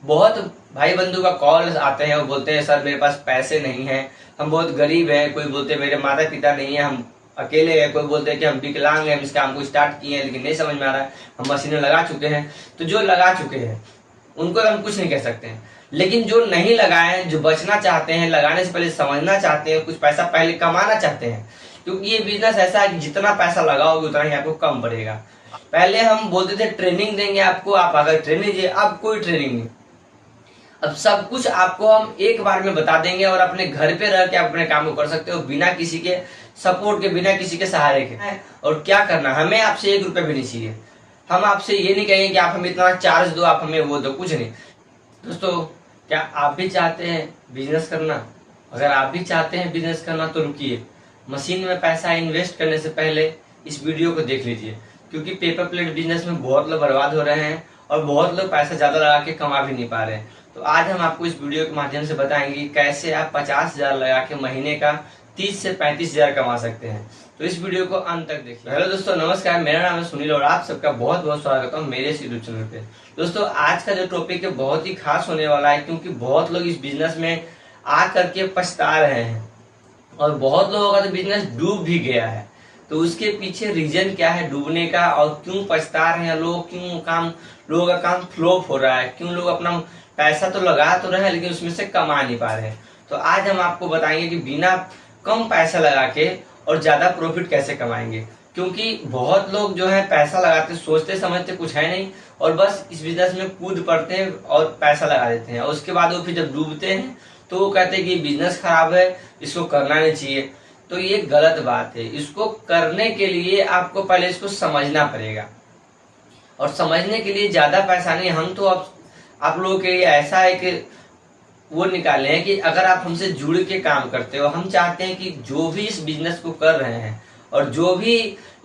बहुत भाई बंधु का कॉल आते हैं, वो बोलते हैं सर मेरे पास पैसे नहीं है, हम बहुत गरीब हैं। कोई बोलते हैं मेरे माता पिता नहीं है, हम अकेले हैं। कोई बोलते हैं कि हम विकलांग हैं, हम इस काम को स्टार्ट किए हैं लेकिन नहीं समझ में आ रहा है, हम मशीनें लगा चुके हैं। तो जो लगा चुके हैं उनको हम कुछ नहीं कह सकते हैं, लेकिन जो नहीं लगाए, जो बचना चाहते हैं, लगाने से पहले समझना चाहते हैं, कुछ पैसा पहले कमाना चाहते हैं, क्योंकि ये बिजनेस ऐसा है कि जितना पैसा लगाओगे उतना ही आपको कम पड़ेगा। पहले हम बोलते थे ट्रेनिंग देंगे आपको, आप अगर ट्रेनिंग दिए, अब कोई ट्रेनिंग नहीं। अब सब कुछ आपको हम एक बार में बता देंगे और अपने घर पे रह के आप अपने काम को कर सकते हो, बिना किसी के सपोर्ट के, बिना किसी के सहारे के। और क्या करना, हमें आपसे 1 रुपया भी नहीं चाहिए। हम आपसे ये नहीं कहेंगे कि आप हमें इतना चार्ज दो, आप हमें वो दो, कुछ नहीं। दोस्तों, क्या आप भी चाहते हैं बिजनेस करना? अगर आप भी चाहते हैं बिजनेस करना तो रुकिए, मशीन में पैसा इन्वेस्ट करने से पहले इस वीडियो को देख लीजिए, क्योंकि पेपर प्लेट बिजनेस में बहुत लोग बर्बाद हो रहे हैं और बहुत लोग पैसा ज्यादा लगा के कमा भी नहीं पा रहे हैं। तो आज हम आपको इस वीडियो के माध्यम से बताएंगे कैसे आप 50,000 लगा के महीने का 30 से 35,000 कमा सकते हैं। तो इस वीडियो को अंत तक देखिए। हेलो दोस्तों, नमस्कार, मेरा नाम है सुनील और आप सबका बहुत बहुत स्वागत है मेरे इस यूट्यूब चैनल पे। दोस्तों, आज का जो टॉपिक है बहुत ही खास होने वाला है, क्योंकि बहुत लोग इस बिजनेस में आ करके पछता रहे हैं और बहुत लोगों का तो बिजनेस डूब भी गया है। तो उसके पीछे रीजन क्या है डूबने का, और क्यों पछता रहे हैं लोग, क्यों लोगों का काम फ्लॉप हो रहा है, क्यों लोग अपना पैसा तो लगा तो रहे हैं लेकिन उसमें से कमा नहीं पा रहे हैं। तो आज हम आपको बताएंगे कि बिना कम पैसा लगा के और ज्यादा प्रॉफिट कैसे कमाएंगे। क्योंकि बहुत लोग जो है पैसा लगाते, सोचते समझते कुछ है नहीं और बस इस बिजनेस में कूद पड़ते हैं और पैसा लगा देते हैं, और उसके बाद वो फिर जब डूबते हैं तो वो कहते हैं कि बिजनेस खराब है, इसको करना नहीं चाहिए। तो ये गलत बात है। इसको करने के लिए आपको पहले इसको समझना पड़ेगा, और समझने के लिए ज्यादा पैसा नहीं। हम तो अब आप लोगों के लिए ऐसा है कि वो निकाले हैं कि अगर आप हमसे जुड़ के काम करते हो, हम चाहते हैं कि जो भी इस बिजनेस को कर रहे हैं और जो भी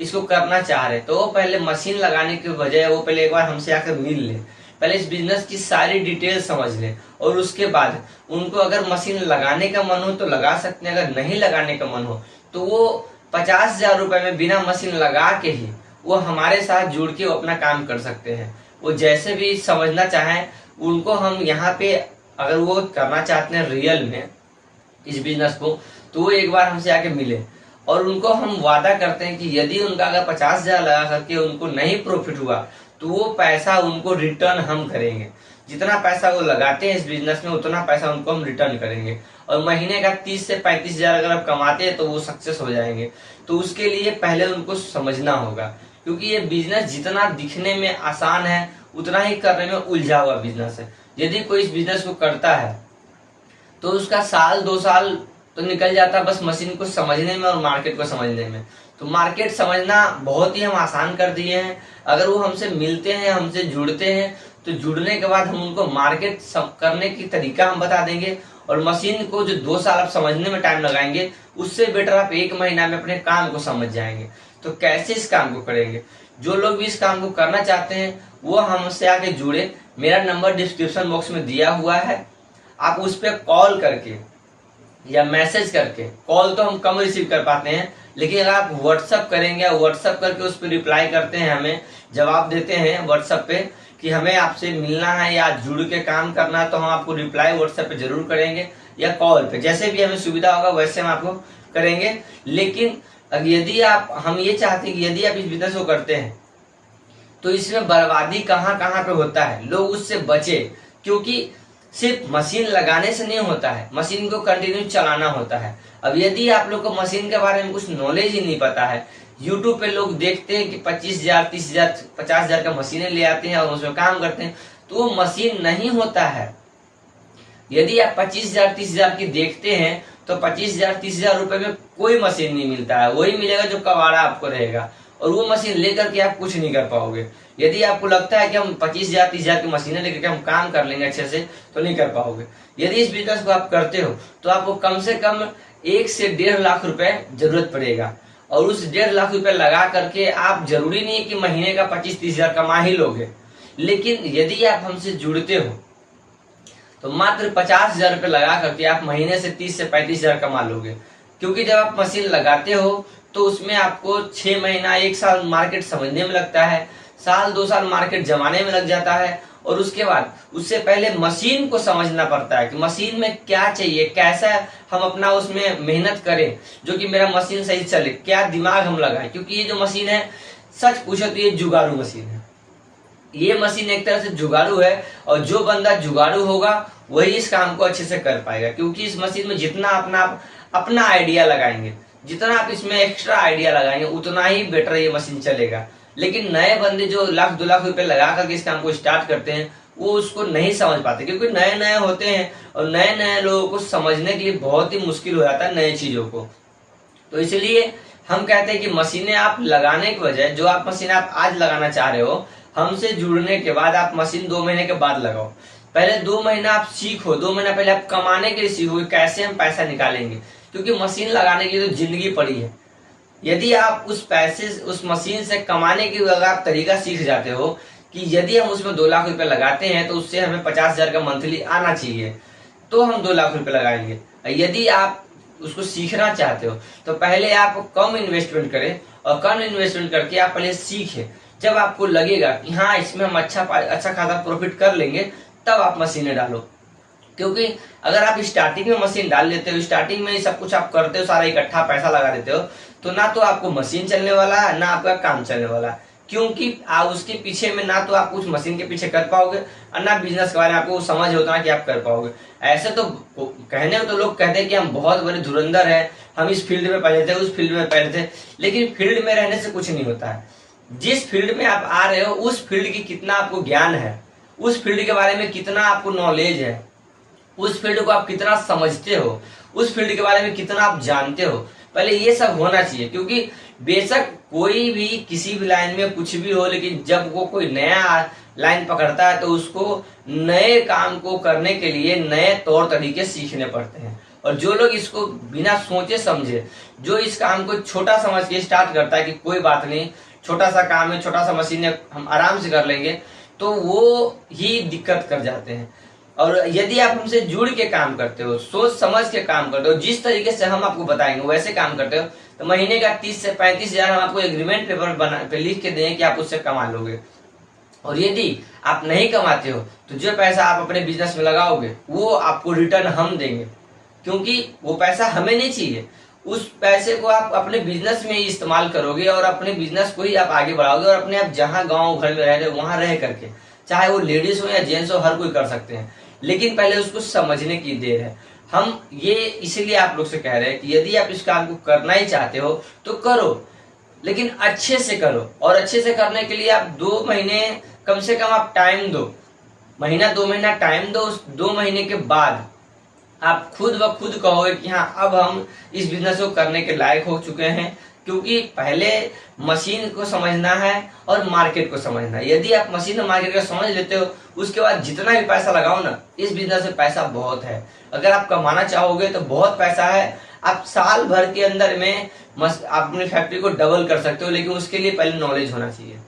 इसको करना चाह रहे हैं, तो वो पहले मशीन लगाने के बजाय वो पहले एक बार हमसे आकर मिल ले, पहले इस बिजनेस की सारी डिटेल समझ ले, और उसके बाद उनको अगर मशीन लगाने का मन हो तो लगा सकते हैं, अगर नहीं लगाने का मन हो तो वो 50,000 रुपए में बिना मशीन लगा के ही वो हमारे साथ जुड़ के वो अपना काम कर सकते हैं। वो जैसे भी समझना चाहें उनको हम यहाँ पे, अगर वो करना चाहते हैं रियल में इस बिजनेस को, तो वो एक बार हमसे आके मिले, और उनको हम वादा करते हैं कि यदि उनका अगर 50,000 लगा करके उनको नहीं प्रॉफिट हुआ तो वो पैसा उनको रिटर्न हम करेंगे। जितना पैसा वो लगाते हैं इस बिजनेस में उतना पैसा उनको हम रिटर्न करेंगे, और महीने का 30 से 35,000 अगर आप कमाते हैं तो वो सक्सेस हो जाएंगे। तो उसके लिए पहले उनको समझना होगा, क्योंकि ये बिजनेस जितना दिखने में आसान है उतना ही करने में उलझा हुआ बिजनेस है। यदि कोई इस बिजनेस को करता है तो उसका 1-2 साल तो निकल जाता है बस मशीन को समझने में और मार्केट को समझने में। तो मार्केट समझना बहुत ही हम आसान कर दिए हैं। अगर वो हमसे मिलते हैं, हमसे जुड़ते हैं, तो जुड़ने के बाद हम उनको मार्केट करने की तरीका हम बता देंगे, और मशीन को जो 2 साल आप समझने में टाइम लगाएंगे उससे बेटर आप 1 महीना में अपने काम को समझ जाएंगे। तो कैसे इस काम को करेंगे, जो लोग भी इस काम को करना चाहते हैं वो हमसे आके जुड़े। मेरा नंबर डिस्क्रिप्शन बॉक्स में दिया हुआ है, आप उस पर कॉल करके या मैसेज करके, कॉल तो हम कम रिसीव कर पाते हैं, लेकिन अगर आप व्हाट्सअप करेंगे, व्हाट्सअप करके उस पर रिप्लाई करते हैं, हमें जवाब देते हैं व्हाट्सएप पे कि हमें आपसे मिलना है या जुड़ के काम करना है, तो हम आपको रिप्लाई व्हाट्सएप पे जरूर करेंगे या कॉल पे, जैसे भी हमें सुविधा होगा वैसे हम आपको करेंगे। लेकिन यदि हम ये चाहते हैं कि यदि आप इस बिजनेस को करते हैं तो इसमें बर्बादी कहाँ कहाँ पे होता है, लोग उससे बचे। क्योंकि सिर्फ मशीन लगाने से नहीं होता है, मशीन को कंटिन्यू चलाना होता है। अब यदि आप लोग को मशीन के बारे में कुछ नॉलेज ही नहीं पता है, यूट्यूब पे लोग देखते हैं कि 25,000, 30,000, 50,000 का मशीनें ले आते हैं और उसमें काम करते हैं, तो वो मशीन नहीं होता है। यदि आप 25,000, 30,000 की देखते हैं तो 25,000, 30,000 रुपए में कोई मशीन नहीं मिलता है, वही मिलेगा जो कबाड़ा आपको रहेगा, और वो मशीन लेकर के आप कुछ नहीं कर पाओगे। यदि आपको लगता है कि हम 25,000, 30,000 की मशीनें लेकर के हम काम कर लेंगे अच्छे से, तो नहीं कर पाओगे। यदि इस बिजनेस को आप करते हो तो आपको कम से कम 1 से 1.5 लाख रुपए जरूरत पड़ेगा, और उस 1.5 लाख रुपए लगा करके आप, जरूरी नहीं है कि महीने का 25-30,000 कमा ही लोगे, लेकिन यदि आप हमसे जुड़ते हो तो मात्र 50,000 रुपए लगा करके आप महीने से 30 से 35,000 कमा लोगे। क्योंकि जब आप मशीन लगाते हो तो उसमें आपको 6 महीना, 1 साल मार्केट समझने में लगता है, 1-2 साल मार्केट जमाने में लग जाता है, और उसके बाद उससे पहले मशीन को समझना पड़ता है कि मशीन में क्या चाहिए, कैसा हम अपना उसमें मेहनत करें जो कि मेरा मशीन सही चले, क्या दिमाग हम लगाएं। क्योंकि ये जो मशीन है, सच पूछो तो ये जुगाड़ू मशीन है। ये मशीन एक तरह से जुगाड़ू है, और जो बंदा जुगाड़ू होगा वही इस काम को अच्छे से कर पाएगा। क्योंकि इस मशीन में जितना अपना आइडिया लगाएंगे, जितना आप इसमें एक्स्ट्रा आइडिया लगाएंगे, उतना ही बेटर ये मशीन चलेगा। लेकिन नए बंदे जो 1,00,000-2,00,000 रुपए लगा करके इस काम को स्टार्ट करते हैं, वो उसको नहीं समझ पाते, क्योंकि नए नए होते हैं और नए नए लोगों को समझने के लिए बहुत ही मुश्किल हो जाता है नई चीजों को। तो इसलिए हम कहते हैं कि मशीनें आप लगाने के बजाय, जो आप मशीन आप आज लगाना चाह रहे हो, हमसे जुड़ने के बाद आप मशीन 2 महीने के बाद लगाओ। पहले 2 महीना आप सीखो, 2 महीना पहले आप कमाने के लिए सीखो कैसे हम पैसा निकालेंगे। क्योंकि मशीन लगाने के लिए तो जिंदगी पड़ी है। यदि आप उस मशीन से कमाने की अगर आप तरीका सीख जाते हो कि यदि हम उसमें 2,00,000 रुपए लगाते हैं तो उससे हमें 50,000 का मंथली आना चाहिए, तो हम 2,00,000 रुपए लगाएंगे। यदि आप उसको सीखना चाहते हो तो पहले आप कम इन्वेस्टमेंट करें, और कम इन्वेस्टमेंट करके आप पहले सीखें। जब आपको लगेगा कि हाँ इसमें हम अच्छा खासा प्रॉफिट कर लेंगे, तब आप मशीनें डालो। क्योंकि अगर आप स्टार्टिंग में मशीन डाल लेते हो, स्टार्टिंग में सब कुछ आप करते हो, सारा इकट्ठा पैसा लगा देते हो, तो ना तो आपको मशीन चलने वाला है, ना आपका काम चलने वाला है। क्योंकि आप उसके पीछे में ना तो आप कुछ मशीन के पीछे कर पाओगे, और ना बिजनेस के बारे में आपको समझ होता है कि आप कर पाओगे। ऐसे तो कहने में तो लोग कहते हैं कि हम बहुत बड़े धुरंधर हैं, हम इस फील्ड में पहले थे, उस फील्ड में पहले थे, लेकिन फील्ड में रहने से कुछ नहीं होता है। जिस फील्ड में आप आ रहे हो उस फील्ड की कितना आपको ज्ञान है, उस फील्ड के बारे में कितना आपको नॉलेज है, उस फील्ड को आप कितना समझते हो, उस फील्ड के बारे में कितना आप जानते हो, पहले ये सब होना चाहिए। क्योंकि बेशक कोई भी किसी भी लाइन में कुछ भी हो, लेकिन जब वो कोई नया लाइन पकड़ता है तो उसको नए काम को करने के लिए नए तौर तरीके सीखने पड़ते हैं। और जो लोग इसको बिना सोचे समझे, जो इस काम को छोटा समझ के स्टार्ट करता है कि कोई बात नहीं, छोटा सा काम है, छोटा सा मशीन है, हम आराम से कर लेंगे, तो वो ही दिक्कत कर जाते हैं। और यदि आप हमसे जुड़ के काम करते हो, सोच समझ के काम करते हो, जिस तरीके से हम आपको बताएंगे वैसे काम करते हो, तो महीने का 30 से 35,000 हम आपको एग्रीमेंट पेपर पे लिख के देंगे कि आप उससे कमा लोगे। और यदि आप नहीं कमाते हो तो जो पैसा आप अपने बिजनेस में लगाओगे वो आपको रिटर्न हम देंगे। क्योंकि वो पैसा हमें नहीं चाहिए, उस पैसे को आप अपने बिजनेस में ही इस्तेमाल करोगे, और अपने बिजनेस को ही आप आगे बढ़ाओगे। और अपने आप जहाँ गाँव घर में रह रहे हो वहां रह करके, चाहे वो लेडीज हो या जेंट्स हो, हर कोई कर सकते हैं, लेकिन पहले उसको समझने की देर है। हम ये इसीलिए आप लोग से कह रहे हैं कि यदि आप इस काम को करना ही चाहते हो तो करो, लेकिन अच्छे से करो। और अच्छे से करने के लिए आप 2 महीने कम से कम आप टाइम दो, महीना 2 महीना टाइम दो। उस 2 महीने के बाद आप खुद ब खुद कहोगे कि हाँ अब हम इस बिजनेस को करने के लायक हो चुके हैं। क्योंकि पहले मशीन को समझना है और मार्केट को समझना है। यदि आप मशीन और मार्केट को समझ लेते हो, उसके बाद जितना भी पैसा लगाओ ना, इस बिजनेस में पैसा बहुत है। अगर आप कमाना चाहोगे तो बहुत पैसा है। आप साल भर के अंदर में आप अपनी फैक्ट्री को डबल कर सकते हो, लेकिन उसके लिए पहले नॉलेज होना चाहिए।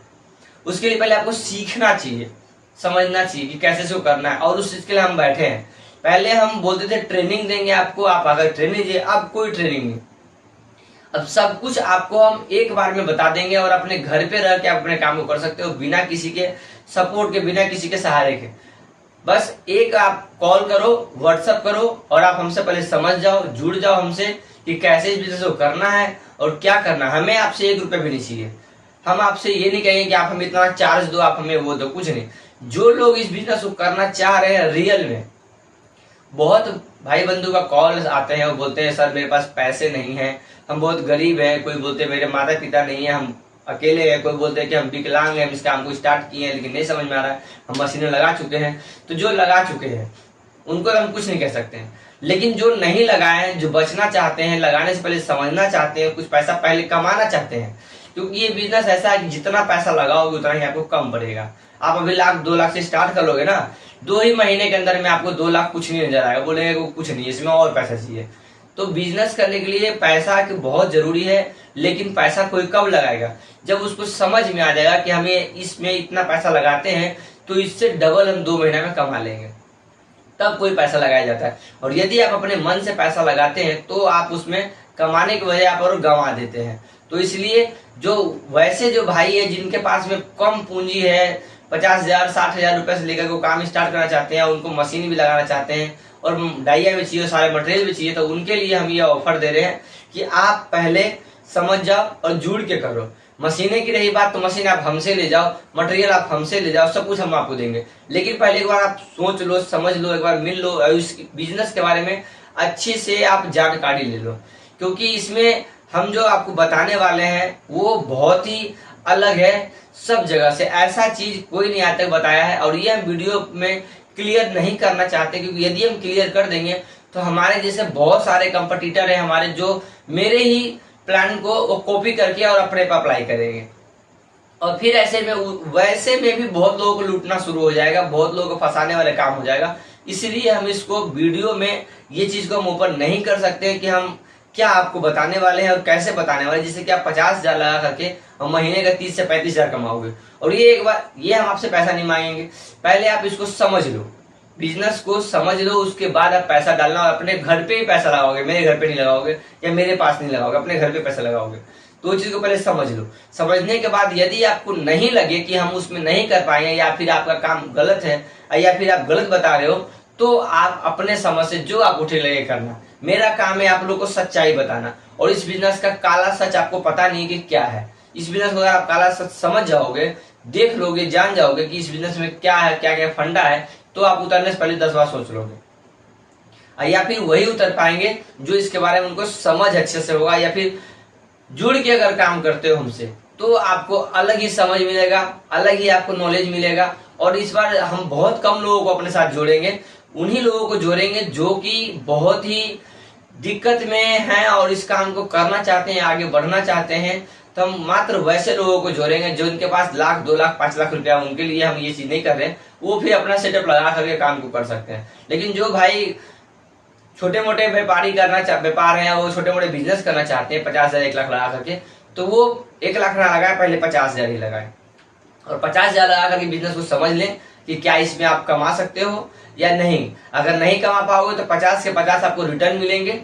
उसके लिए पहले आपको सीखना चाहिए, समझना चाहिए कि कैसे इसको करना है। और उस चीज के लिए हम बैठे हैं। पहले हम बोलते थे ट्रेनिंग देंगे आपको, आप अगर ट्रेनिंग दिए, अब कोई ट्रेनिंग नहीं। अब सब कुछ आपको हम एक बार में बता देंगे, और अपने घर पे रह के आप अपने काम को कर सकते हो, बिना किसी के सपोर्ट के, बिना किसी के सहारे के। बस एक आप कॉल करो, व्हाट्सएप करो, और आप हमसे पहले समझ जाओ, जुड़ जाओ हमसे कि कैसे इस बिजनेस को करना है और क्या करना है। हमें आपसे 1 रुपए भी नहीं चाहिए। हम आपसे ये नहीं कहेंगे कि आप हमें इतना चार्ज दो, आप हमें वो दो, कुछ नहीं। जो लोग इस बिजनेस को करना चाह रहे हैं रियल में, बहुत भाई बंधु का कॉल आते हैं, वो बोलते हैं सर मेरे पास पैसे नहीं है, हम बहुत गरीब हैं। कोई बोलते हैं मेरे माता पिता नहीं है, हम अकेले हैं। कोई बोलते हैं कि हम विकलांग हैं, हम इस काम को स्टार्ट किए हैं लेकिन नहीं समझ में आ रहा है, हम मशीनें लगा चुके हैं। तो जो लगा चुके हैं उनको हम कुछ नहीं कह सकते हैं, लेकिन जो नहीं लगाए हैं, जो बचना चाहते हैं, लगाने से पहले समझना चाहते हैं, कुछ पैसा पहले कमाना चाहते हैं। क्योंकि ये बिजनेस ऐसा है कि जितना पैसा लगाओगे उतना ही आपको कम पड़ेगा। आप अभी 1,00,000 2,00,000 से स्टार्ट कर लोगे ना, 2 ही महीने के अंदर में आपको 2,00,000 कुछ नहीं नजर आएगा, बोलेंगे कुछ नहीं, इसमें और पैसा चाहिए। तो बिजनेस करने के लिए पैसा बहुत जरूरी है, लेकिन पैसा कोई कब लगाएगा? जब उसको समझ में आ जाएगा कि हमें इसमें इतना पैसा लगाते हैं तो इससे डबल हम 2 महीने में कमा लेंगे, तब कोई पैसा लगाया जाता है। और यदि आप अपने मन से पैसा लगाते हैं तो आप उसमें कमाने की वजह आप और गंवा देते हैं। तो इसलिए जो भाई है जिनके पास में कम पूंजी है, 50,000 60,000 रुपए से लेकर वो काम स्टार्ट करना चाहते हैं, उनको मशीन भी लगाना चाहते हैं और डाइया भी चाहिए, सारे मटेरियल भी चाहिए, तो उनके लिए हम ये ऑफर दे रहे हैं कि आप पहले समझ जाओ और जुड़ के करो। मशीनें की रही बात तो मशीन आप हमसे ले जाओ, मटेरियल आप हमसे ले जाओ, सब कुछ हम आपको देंगे। लेकिन पहले एक बार आप सोच लो, समझ लो, एक बार मिल लो और इस बिजनेस के बारे में अच्छे से आप जानकारी ले लो, क्योंकि इसमें हम जो आपको बताने वाले हैं वो बहुत ही अलग है सब जगह से। ऐसा चीज कोई नहीं आज तक बताया है और ये हम वीडियो में क्लियर नहीं करना चाहते, क्योंकि यदि हम क्लियर कर देंगे तो हमारे जैसे बहुत सारे कंपटीटर हैं हमारे, जो मेरे ही प्लान को वो कॉपी करके और अपने पर अप्लाई करेंगे और फिर ऐसे में वैसे में भी बहुत लोगों को लूटना शुरू हो जाएगा, बहुत लोगों को फंसाने वाले काम हो जाएगा। इसलिए हम इसको वीडियो में ये चीज को हम ओपन नहीं कर सकते कि हम क्या आपको बताने वाले हैं और कैसे बताने वाले हैं, जिससे कि आप 50,000 लगा करके और महीने का 30 से 35,000 कमाओगे। और ये एक बार ये हम आपसे पैसा नहीं मांगेंगे, पहले आप इसको समझ लो, बिजनेस को समझ लो, उसके बाद आप पैसा डालना और अपने घर पे ही पैसा लगाओगे, मेरे घर पे नहीं लगाओगे या मेरे पास नहीं लगाओगे, अपने घर पे पैसा लगाओगे। तो चीज को पहले समझ लो। समझने के बाद यदि आपको नहीं लगे कि हम उसमें नहीं कर पाएंगे या फिर आपका काम गलत है या फिर आप गलत बता रहे हो, तो आप अपने समझ से जो आप उठे लगे करना। मेरा काम है आप लोगों को सच्चाई बताना और इस बिजनेस का काला सच आपको पता नहीं कि क्या है। इस बिजनेस को अगर आप काला सच समझ जाओगे, देख लोगे, जान जाओगे कि इस बिजनेस में क्या है, क्या क्या फंडा है, तो आप उतरने से पहले 10 बार सोच लोगे। या फिर वही उतर पाएंगे जो इसके बारे में उनको समझ अच्छे से होगा, या फिर जुड़ के अगर काम करते हो हमसे तो आपको अलग ही समझ मिलेगा, अलग ही आपको नॉलेज मिलेगा। और इस बार हम बहुत कम लोगों को अपने साथ जोड़ेंगे, उन्हीं लोगों को जोड़ेंगे जो कि बहुत ही दिक्कत में हैं और इस काम को करना चाहते हैं, आगे बढ़ना चाहते हैं। तो हम मात्र वैसे लोगों को जोड़ेंगे जो इनके पास 1,00,000 2,00,000 5,00,000 रुपया, उनके लिए हम ये चीज नहीं कर रहे हैं, वो फिर अपना सेटअप लगा करके काम को कर सकते हैं। लेकिन जो भाई छोटे मोटे व्यापारी व्यापार है, वो छोटे मोटे बिजनेस करना चाहते हैं 50,000 1,00,000 लगा करके, तो वो 1,00,000 ना लगाए, पहले 50,000 ही लगाए और 50,000 लगा करके बिजनेस को समझ लें कि क्या इसमें आप कमा सकते हो या नहीं। अगर नहीं कमा पाओगे तो 50 के 50 आपको रिटर्न मिलेंगे,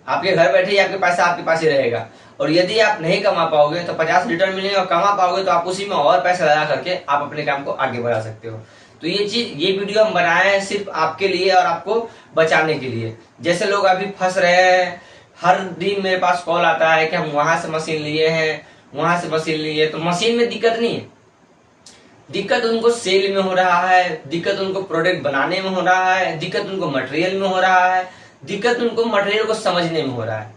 आपके घर बैठे ही आपके पैसा आपके पास ही रहेगा। और यदि आप नहीं कमा पाओगे तो 50 रिटर्न मिलेंगे और कमा पाओगे तो आप उसी में और पैसा लगा करके आप अपने काम को आगे बढ़ा सकते हो। तो ये वीडियो हम बनाए हैं सिर्फ आपके लिए और आपको बचाने के लिए। जैसे लोग अभी फंस रहे हैं, हर दिन मेरे पास कॉल आता है कि हम वहां से मशीन लिए हैं, वहां से मशीन लिए, तो मशीन में दिक्कत नहीं है, दिक्कत उनको सेल में हो रहा है, दिक्कत उनको प्रोडक्ट बनाने में हो रहा है, दिक्कत उनको मटेरियल में हो रहा है, दिक्कत उनको मटेरियल को समझने में हो रहा है।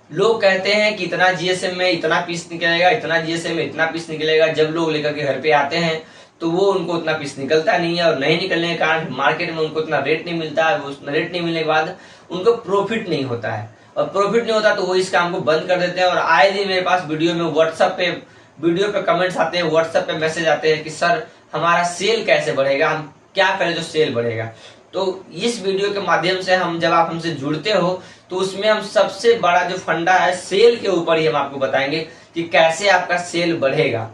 लोग कहते हैं कि इतना जीएसएम में इतना पीस निकलेगा, इतना जीएसएम में इतना पीस निकलेगा। जब लोग लेकर के घर पे आते हैं तो वो उनको उतना पीस निकलता नहीं है और नहीं निकलने के कारण मार्केट में उनको उतना रेट नहीं मिलता है। उतना रेट नहीं मिलने के बाद उनको प्रॉफिट नहीं होता है और प्रॉफिट नहीं होता तो वो इस काम को बंद कर देते हैं। और आए दिन मेरे पास वीडियो में व्हाट्सएप पे वीडियो पे कमेंट्स आते हैं, व्हाट्सएप पे मैसेज आते हैं कि सर हमारा सेल कैसे बढ़ेगा, हम क्या करें जो सेल बढ़ेगा। तो इस वीडियो के माध्यम से हम जब आप हमसे जुड़ते हो तो उसमें हम सबसे बड़ा जो फंडा है सेल के ऊपर ही हम आपको बताएंगे कि कैसे आपका सेल बढ़ेगा।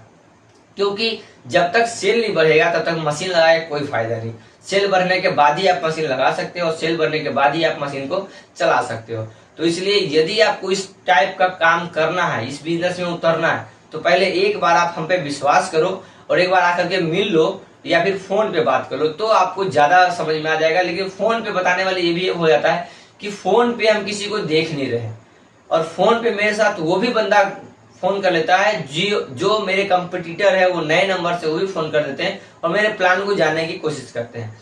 क्योंकि जब तक सेल नहीं बढ़ेगा तब तक मशीन लगाए कोई फायदा नहीं। सेल बढ़ने के बाद ही आप मशीन लगा सकते हो और सेल बढ़ने के बाद ही आप मशीन को चला सकते हो। तो इसलिए यदि आपको इस टाइप का काम करना है, इस बिजनेस में उतरना है, तो पहले एक बार आप हम पे विश्वास करो और एक बार आकर के मिल लो या फिर फोन पे बात करो तो आपको ज्यादा समझ में आ जाएगा। लेकिन फोन पे बताने वाले ये भी हो जाता है कि फोन पे हम किसी को देख नहीं रहे और फोन पे मेरे साथ वो भी बंदा फोन कर लेता है जो मेरे कंपटीटर है, वो नए नंबर से वो भी फोन कर देते हैं और मेरे प्लान को जानने की कोशिश करते हैं।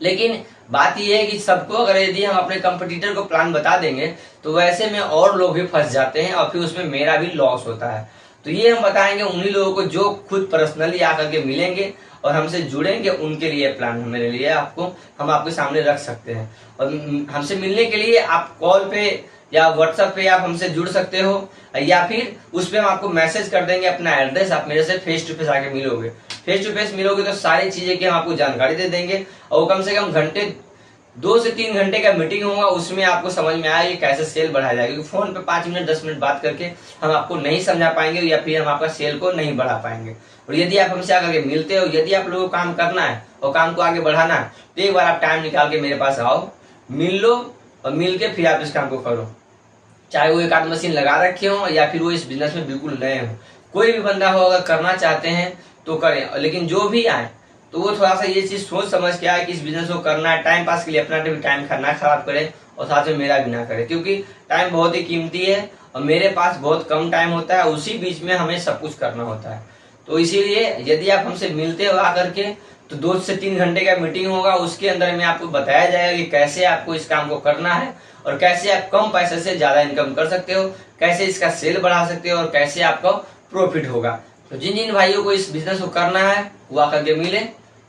लेकिन बात यह है कि सबको अगर यदि हम अपने कंपटीटर को प्लान बता देंगे तो वैसे में और लोग भी फंस जाते हैं और फिर उसमें मेरा भी लॉस होता है। तो ये हम बताएंगे उन्हीं लोगों को जो खुद पर्सनली आकर के मिलेंगे और हमसे जुड़ेंगे, उनके लिए प्लान मेरे लिए हम आपके सामने रख सकते हैं। और हमसे मिलने के लिए आप कॉल पे या व्हाट्सएप पे आप हमसे जुड़ सकते हो या फिर उस पे हम आपको मैसेज कर देंगे अपना एड्रेस, आप मेरे से फेस टू फेस आके मिलोगे। फेस टू फेस मिलोगे तो सारी चीजें की हम आपको जानकारी दे देंगे और कम से कम 2 से 3 घंटे का मीटिंग होगा, उसमें आपको समझ में आएगा कैसे सेल बढ़ाया जाएगा। क्योंकि फोन पे 5 मिनट 10 मिनट बात करके हम आपको नहीं समझा पाएंगे या फिर हम आपका सेल को नहीं बढ़ा पाएंगे। और यदि आप हमसे आकर के मिलते हो, यदि आप लोगों को काम करना है और काम को आगे बढ़ाना है तो एक बार आप टाइम निकाल के मेरे पास आओ, मिल लो और मिल के फिर आप इस काम को करो। चाहे वो एक आध मशीन लगा रखे हो या फिर वो इस बिजनेस में बिल्कुल नए हो, कोई भी बंदा हो अगर करना चाहते हैं तो करें, लेकिन जो भी आए तो वो थोड़ा सा ये चीज सोच समझ के आए कि इस बिजनेस को करना है, टाइम पास के लिए अपना भी टाइम ना खराब करे और साथ में मेरा भी ना करे, क्योंकि टाइम बहुत ही कीमती है और मेरे पास बहुत कम टाइम होता है, उसी बीच में हमें सब कुछ करना होता है। तो इसीलिए यदि आप हमसे मिलते हो आकर के तो 2 से 3 घंटे का मीटिंग होगा, उसके अंदर में आपको बताया जाएगा कि कैसे आपको इस काम को करना है और कैसे आप कम पैसे से ज्यादा इनकम कर सकते हो, कैसे इसका सेल बढ़ा सकते हो और कैसे आपको प्रॉफिट होगा। तो जिन जिन भाइयों को इस बिजनेस को करना है वो आकर के मिले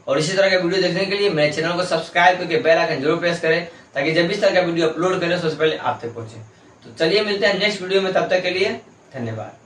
और इसी तरह का वीडियो देखने के लिए मेरे चैनल को सब्सक्राइब करके बेल आइकन जरूर प्रेस करें, ताकि जब भी इस तरह का वीडियो अपलोड करें सबसे पहले आप तक पहुंचे। तो चलिए मिलते हैं नेक्स्ट वीडियो में, तब तक के लिए धन्यवाद।